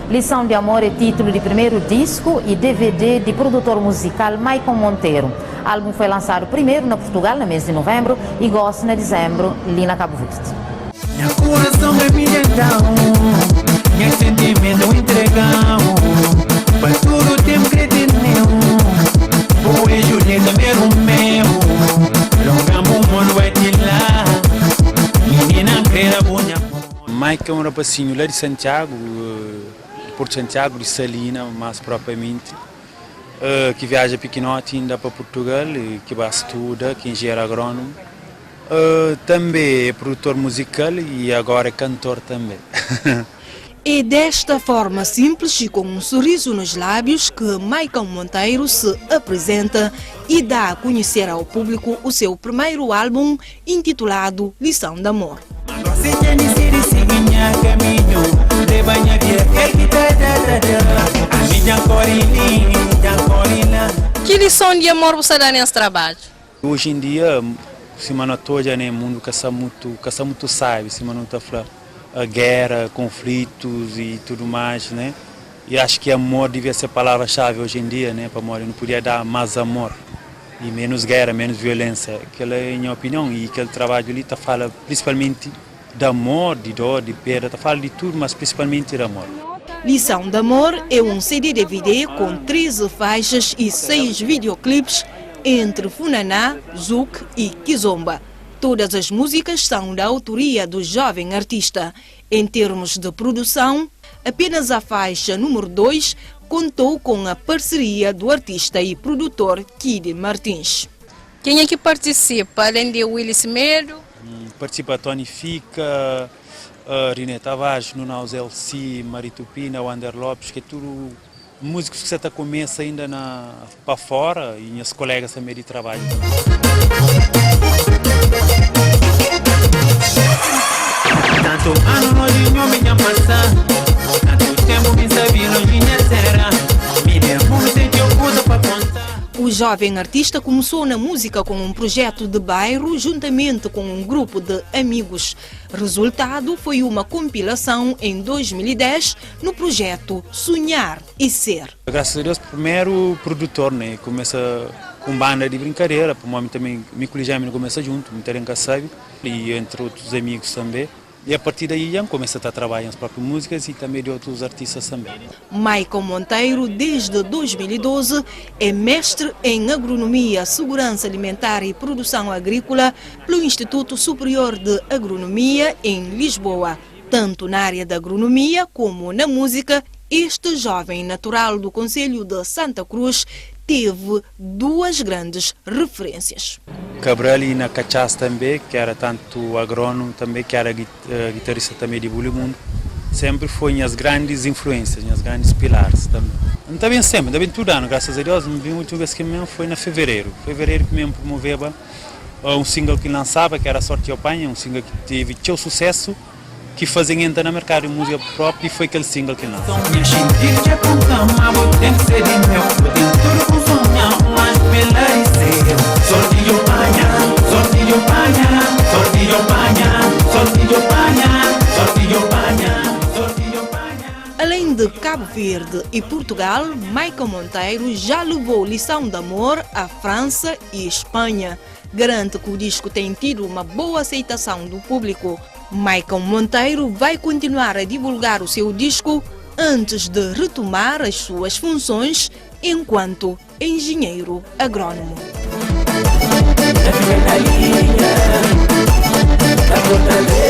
Lição de Amor é título de primeiro disco e DVD de produtor musical Maicon Monteiro. O álbum foi lançado primeiro na Portugal, no mês de novembro, e gosto na dezembro, ali na Cabo Verde. Meu coração é milhão, meu sentimento entregado, mas tudo tem credinho. Oi, Julieta, meu, longamos mundo vai te lá, menina queira bonha. Mike é um rapazinho lá de Santiago, de Porto Santiago, de Salina, mais propriamente, que viaja pequenote ainda para Portugal, que vai estudar, que é engenheiro agrônomo. Também é produtor musical e agora é cantor também. É desta forma simples e com um sorriso nos lábios que Maicon Monteiro se apresenta e dá a conhecer ao público o seu primeiro álbum intitulado Lição de Amor. Que lição de amor você dá nesse trabalho? Hoje em dia, se mano toda no mundo caça muito sabe, se mano tá falando a guerra, conflitos e tudo mais, né? E acho que amor devia ser a palavra-chave hoje em dia, né? Para amor, não podia dar mais amor e menos guerra, menos violência. Aquela é a minha opinião e aquele trabalho ali tá fala principalmente de amor, de dor, de perda, tá fala de tudo, mas principalmente de amor. Lição de Amor é um CD-DVD com 13 faixas e 6 videoclipes entre Funaná, Zouk e Kizomba. Todas as músicas são da autoria do jovem artista. Em termos de produção, apenas a faixa número 2 contou com a parceria do artista e produtor Kid Martins. Quem é que participa, além de Willis Medo? Participa Tony Fica, Riné Tavares, Nunaus LC, Maritupina, Wander Lopes, que é tudo músicos que você está começa ainda para fora e minhas colegas também de trabalho. Tanto ano nojinho minha maçã, tanto tempo me sabia nojinha será, me deu muito que eu uso para contar. O jovem artista começou na música com um projeto de bairro juntamente com um grupo de amigos. Resultado foi uma compilação em 2010 no projeto Sonhar e Ser. Graças a Deus, primeiro produtor, né? Começa com banda de brincadeira, para o homem também, me coligamos começa junto, muita gente sabe, e entre outros amigos também. E a partir daí já começa a estar trabalhando as próprias músicas e também de outros artistas também. Maicon Monteiro, desde 2012, é mestre em Agronomia, Segurança Alimentar e Produção Agrícola pelo Instituto Superior de Agronomia em Lisboa. Tanto na área da agronomia como na música, este jovem natural do concelho de Santa Cruz teve duas grandes referências. Cabral e na Cachaça também, que era tanto agrônomo também, que era guitarrista também de Bulimundo, sempre foi minhas grandes influências, minhas grandes pilares também. Não está bem sempre, está bem tudo ano, graças a Deus, me vi muito vez que mesmo foi na fevereiro que mesmo promoveva um single que lançava, que era Sorte e Apanha, um single que teve teu sucesso, que fazem entrar no mercado de música própria e foi aquele single que lançou. Além de Cabo Verde e Portugal, Maicon Monteiro já levou Lição de Amor à França e Espanha. Garante que o disco tem tido uma boa aceitação do público. Maicon Monteiro vai continuar a divulgar o seu disco antes de retomar as suas funções enquanto engenheiro agrônomo. La